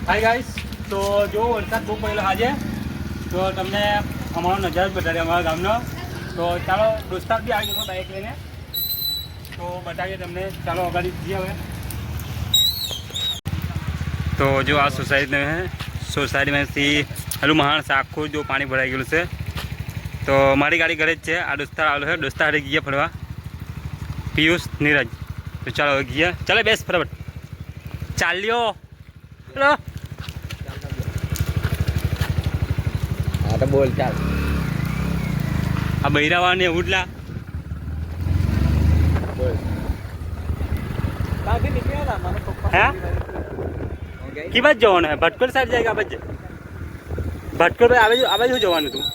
Hi guys, તો જો વરસાદ બહુ પડેલો આજે, તો તમને અમારો નજારો બતાવીએ અમારા ગામનો. તો ચાલો દોસ્તાર બી આવી ગયો બાઇક લઈને, તો બતાવીએ તમને. ચાલો અગાડી જઈએ હવે. તો જો આ સોસાયટીમાંથી હલું માણસ આખું જો પાણી ભરાઈ ગયેલું છે. તો મારી ગાડી ઘરે જ છે. આ દોસ્તાર આવેલો છે, દોસ્તાર હારે ગયા ફરવા, પિયુષ નીરજ. તો ચાલો હવે ગયા. ચાલો બેસ ફટાફટ ચાલ્યો. ચલો હા તો બોલ ચાલ. આ બૈરાવાને ઉડલા બોલ હે કી બાજુ જવાનું હે? ભટકોર સાઈડ જાય કે આ બાજુ? ભટકોર ભાઈ આ બાજુ જવાનું તું.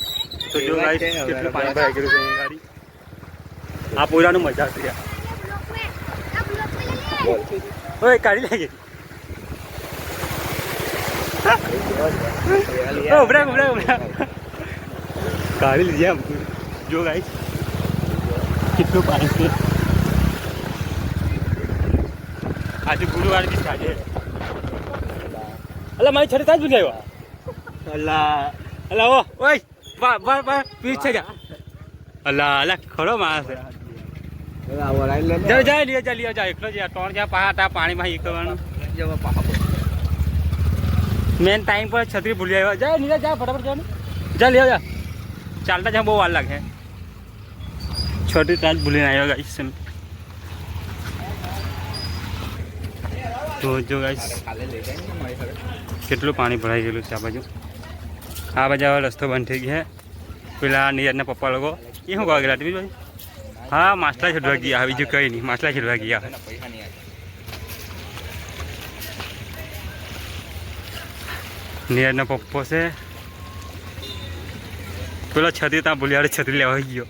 તો જો ગાઈસ કેટલું પાણી ભરાઈ ગયું છે અહીં ગાડી. આ પૂરાનું મજા છે યાર. ઓય કાઢી લાગે. ઉભરા કાઢી લીધી એમ. જો ગાઈસ કેટલું પાણી છે. આજે ગુરુવાર બી આજે. અલા મારી છોડી તાજ ભૂલી આવ્યો. અલા ઓ ઓય પીછ છે જા. અલા ખરો માણસ છે. જા લિયો એકલો જ ત્રણ જ્યાં પહાટા પાણીમાં ઈ કરવાનું. મેન ટાઈમ પર છત્રી ભૂલી આવ્યો. જા નીરજ જા ફટાફટ જા. જા લિયો જા. ચાલતા જ્યાં બહુ વાર લાગે. છત્રી ત્યાં જ ભૂલીને આવ્યો ગાઈસ. તો જો ગાઈસ કેટલું પાણી ભરાઈ ગયેલું છે આ બાજુ. આ બાજુ હવે રસ્તો બંધ થઈ ગયો. પેલા નીરજના પપ્પા લોકો એ શું કરવા ગયેલા ટીવી ભાઈ? હા માછલા છોડવા ગયા. બીજું કંઈ નહીં, માછલા છોડવા ગયા. નીરજના પપ્પો છે. પેલો છત્રી ત્યાં ભૂલિયાડે છત્રી લેવા ગયો.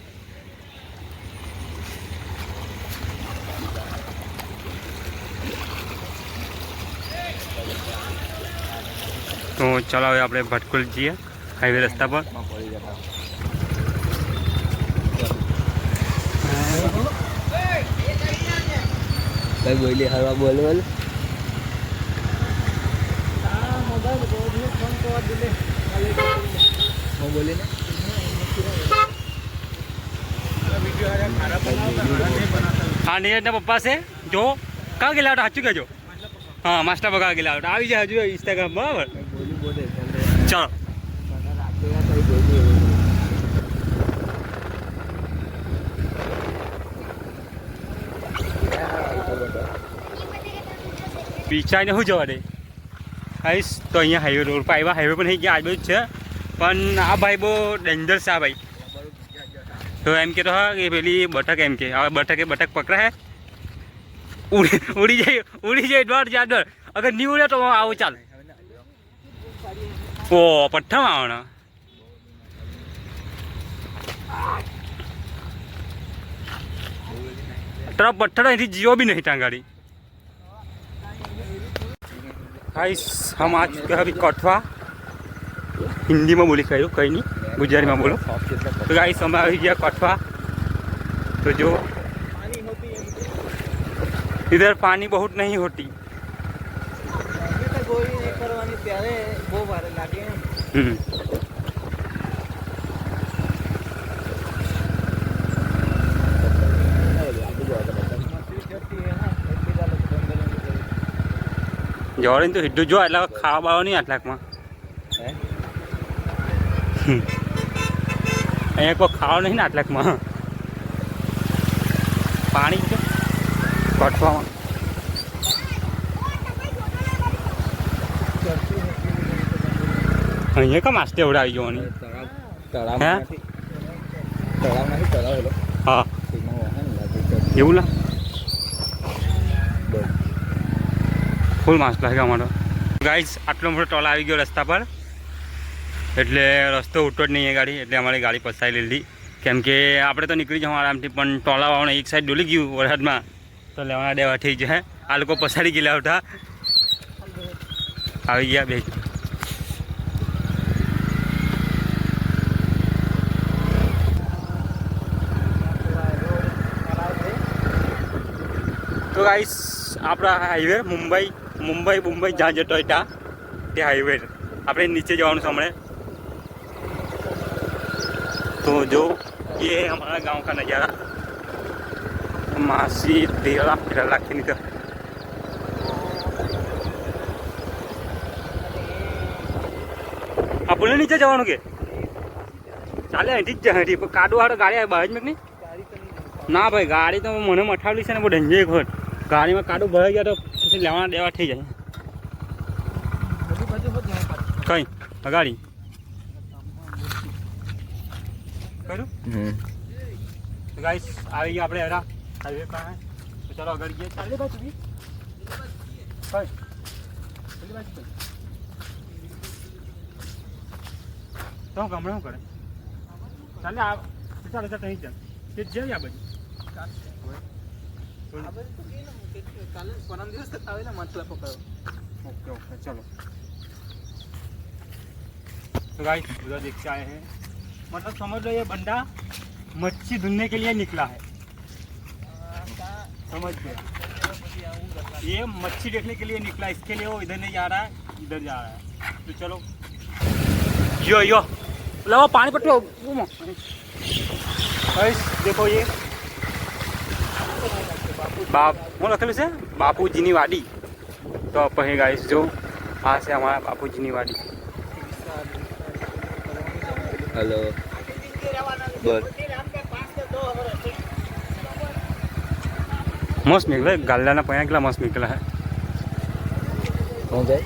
તો ચાલો હવે આપણે ભટકોલ જઈએ હાઈવે રસ્તા પર. બોલી હવા બોલ બોલી ને હા નીરજના પપ્પા છે. જો કાં ગયેલા હતા સાચું કહેજો. હા માસ્ટર બગા ગયેલા હતા. આવી જાય હજુ ઇન્સ્ટાગ્રામ બરાબર. ચાલો પીછાઈને શું જવા દે આવીશ. તો અહીંયા હાઈવે રોડ પર આવ્યા. હાઈવે પર નહીં ગયા, આજુબાજુ છે. પણ આ ભાઈ બહુ ડેન્જર છે આ ભાઈ. તો એમ કે તો હા કે પેલી બટક એમ કે હવે બટક પકડા હે ઉડી જાય દોડ જા દોડ. અગર નહીં ઉડે તો આવું ચાલ. ઓ પઠ્ઠામાં આવવાના તરફ પથ્થર અહીંથી જીવો भी नहीं था गाड़ी. गाइस हम आ चुके हैं अभी कठवा. हिंदी में बोली कहीं नहीं, गुजराती में बोलो. तो गाइस हम आ गया कठवा. तो जो इधर पानी बहुत नहीं होती. જવાડીને તો સીધું જો એટલે ખાવા બાવા નહીં આટલાકમાં. અહીંયા કોઈ ખાવા નહીં ને આટલાકમાં. પાણી છે કઠવામાં. અહીંયા કા માસ્ટર એવડે આવી જવાની. હા એવું ના ફૂલ માસ્ક લાગે અમારો. ગાઈસ આટલો મોટો ટોલ આવી ગયો રસ્તા પર, એટલે રસ્તો ઉઠતો જ નહીં એ ગાડી. એટલે અમારી ગાડી પસાઈ લીધી. કેમ કે આપણે તો નીકળી જવું આરામથી, પણ ટોલાવાળાને એક સાઈડ ડોલી ગયું વરસાદમાં તો લેવાના દેવા થઈ જાય. આ લોકો પસાડી ગયેલા હતા. આવી ગયા બે. તો ગાઈસ આપણા હાઈવે મુંબઈ જ્યાં જતો હતા મોટી હાઈવે આપણે નીચે જવાનું સાमने तो जो ये है हमारा गांव का नज़ारा मासी 13 लाख की निकल આપણે નીચે જવાનું કે ચાલે અહીંથી જ જાય કાડો હાડો ગાડી બહાર જ નહીં ના ભાઈ ગાડી તો મને મઠાવલી છે ને બહુ ડંજે એક વખત ગાડીમાં કાડો ભરાઈ ગયા તો પછી લેવાના દેવા થઈ જાય કઈ ગાડી કરું ગાઈસ આવી ગયા આપણે હરા હાઈવે પર તો ચાલો આગળ જઈએ ચાલે ભાઈ તું કઈ પેલી બાજુ તો ગામડે શું કરે ચાલે આ ચાલો ચાલ અહીં ચાલ તે જઈએ આ બાજુ ओके ओके चलो तो गाइस उधर देख के आए हैं मतलब समझ लो ये बंदा मच्छी धुलने के लिए निकला है समझ गए ये मच्छी देखने के लिए निकला इसके लिए वो इधर नहीं जा रहा है इधर जा रहा है तो चलो यो यो लो पानी पट्टी गाइस देखो ये बाप હું લખેલું છે બાપુજીની વાડી તો પછી ગાઈસ જો આ છે અમારા બાપુજીની વાડી हेलो बोल મસ્ત નીકળે ગાલ્લાના પૈયા કેટલા મસ્ત નીકળ્યા હે कौन जाए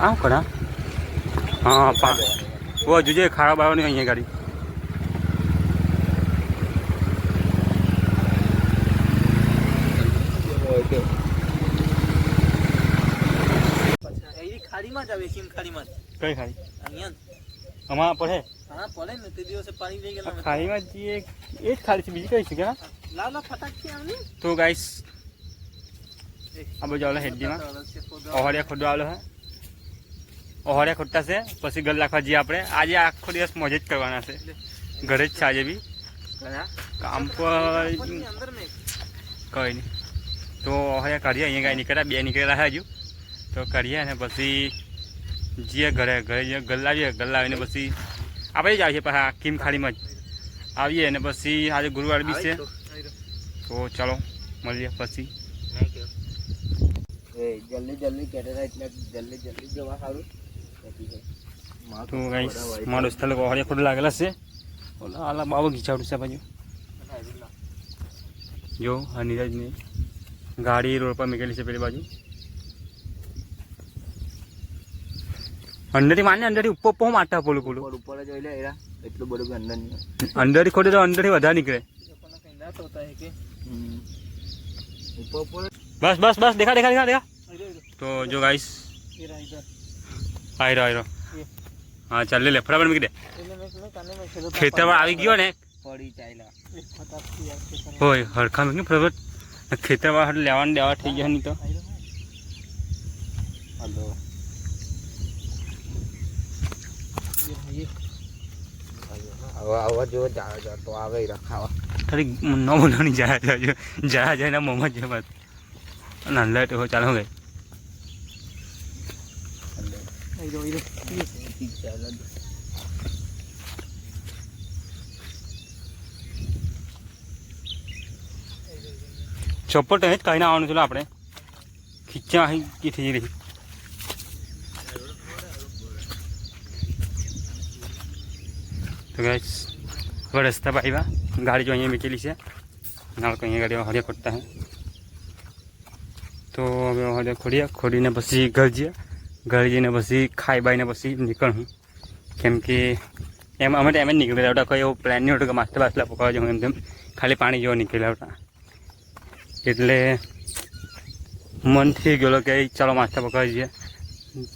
આમ કરા હા પા ઓ જોજે ખારા બાવાની અહીંયા ગાડી ખાડીમાં જ આવે સીમ ખાડીમાં કઈ ખાડી અહીંયા અમારા પડે હા પડે ને તે દિવસે પાણી લઈ ગયેલા ખાડીમાં જે એ જ ખાડી છે બીજી કઈ છે કે લાવ લાવ ફટાકથી આવની તો ગાઈસ આ બાજુ આવેલા હેડીમાં ઓહળિયા ખોદવા આવેલો હે ઓહળિયા ખોદતા છે પછી ઘર રાખવા જઈએ આપણે આજે આખો દિવસ મોજ જ કરવાના છે ઘરે જ છે આજે બી કામ પર અંદર મેં કઈ નહીં તો ઓહળિયા કાઢીએ અહીંયા ગાય નીકળ્યા 2 નીકળેલા હે હજુ તો કરીએ ને પછી જઈએ ઘરે જઈએ ઘર લાવીને પછી આપણે જ આવીએ પાછા કિમ ખાડીમાં જ આવીએ અને પછી આજે ગુરુવાર બી છે તો ચાલો મળીએ પછી જલ્દી કહેતા એટલે જલ્દી જવા સારું તો ગાઈસ મારા દોસ્તા લોકો ઓહળિયા ખોડ લાગેલા છે ઓલા આલા બાબો ઘીચાડું છે બાજુ જો આ નીરજની ગાડી રોડ પર મૂકેલી છે પેલી બાજુ અંદરથી માને અંદરથી ઉપર મારતા પોલું ઉપર જોઈ લે એરા એટલું બધું અંદર નહીં અંદરથી ખોટે તો અંદરથી વધારે નીકળે બસ બસ બસ દેખા તો જો ગાઈસ આયરો હા ચાલ લે ફટાફટ મૂકી દે ખેતરમાં આવી ગયો ને પડી ચાલ્યા હોય હરખા મૂકી ફટાફટ ખેતરમાં લેવાનું દેવા થઈ ગયા નહીં તો હલો આવા જો તો આવે રખાવા ખાલી ન બોલવાની જાય ના મોમાં છે બસ નાનલા તો ચાલો ગઈ ચોપટ જ કહીને આવવાનું છે આપણે ખીચ્યા અહીં કી થઈ રહી તો ગાઈસ હવે રસ્તા પર આવ્યા ગાડી જો અહીંયા મૂકેલી છે નાળકો અહીંયા ગાડી હળિયા ખોદતા હે તો હવે હળિયા ખોદીને પછી ઘર જઈને પછી ખાઈ બાઈને પછી નીકળું કેમ કે એમ અમે તો એમ જ નીકળેલા હતા કોઈ એવો પ્લાન નહીં હતો કે માસ્ટર બાસલા પકડવા જવું એમ તેમ ખાલી પાણી જેવા નીકળેલા હતા એટલે મન થઈ ગયેલો કે ચાલો માસ્ટર પકડવા જઈએ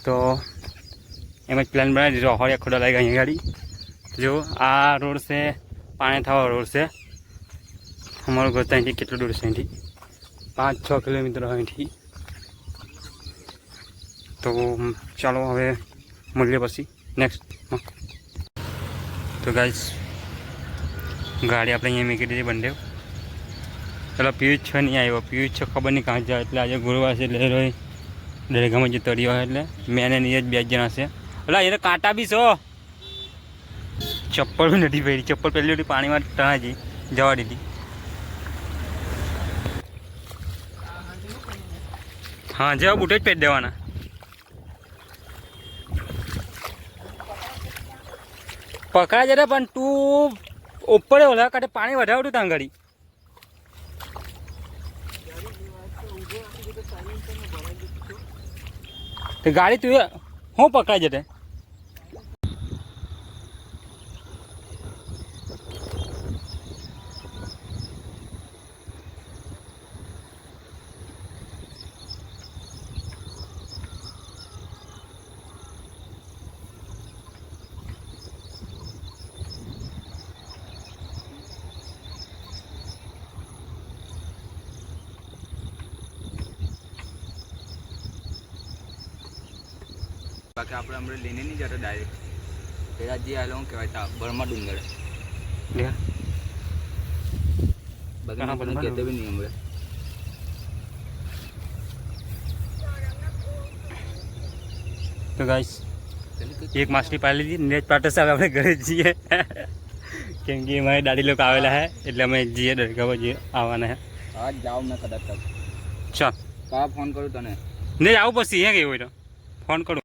તો એમ જ પ્લાન બનાવી દીધો હળિયા ખોદવા લાગ્યા અહીંયા ગાડી जो आ रोड से पाने था रोड से हमारे घर तक कितना दूर से 5-6 किलोमीटर है तो चलो हमें મળીએ પછી નેક્સ્ટ તો ગાઈસ ગાડી આપણે અહીંયા મૂકી દીધી બંને પેલા પિયુષ છે નહીં આવ્યો પિયુષ છે ખબર નહીં કાં જાય એટલે આજે ગુરુવાર છે એટલે દરેકમાં જે તળિયો હોય એટલે મેં અને નીરજ 2 જણા છે. એટલે એને કાંટા બી છો. ચપ્પલ બી નથી પહેરી. ચપ્પલ પહેલી હતી પાણીમાં તણાજી જવા દીધી. હા જેવા બૂટ જ પહેરી દેવાના. પકડા જરા પણ તું ઉપર ઓલા કાંઠે પાણી વધાવતું ત્યાં ગાડી. તો ગાડી તું હું પકડાઈ જતે. બાકી આપણે હમણાં લઈને નહીં જતા ડાયરેક્ટ પેલા જે આવેલો હું કહેવાય તા બળમાં ડુંગર બાકી મને કહેતો બી નહીં હમણાં. તો ગાઈસ એક માછલી પાડી લીધી. નેટ પાટે સાહેબ આપણે ઘરે જઈએ કેમ કે અમારે દાદી લોકો આવેલા હે એટલે અમે જઈએ દરગાહ જઈએ આવવાના હે. હા જાઉં મેં કદાચ ચાલ કા ફોન કરું તને. નહીં આવું પછી હે કે હોય તો ફોન કરું.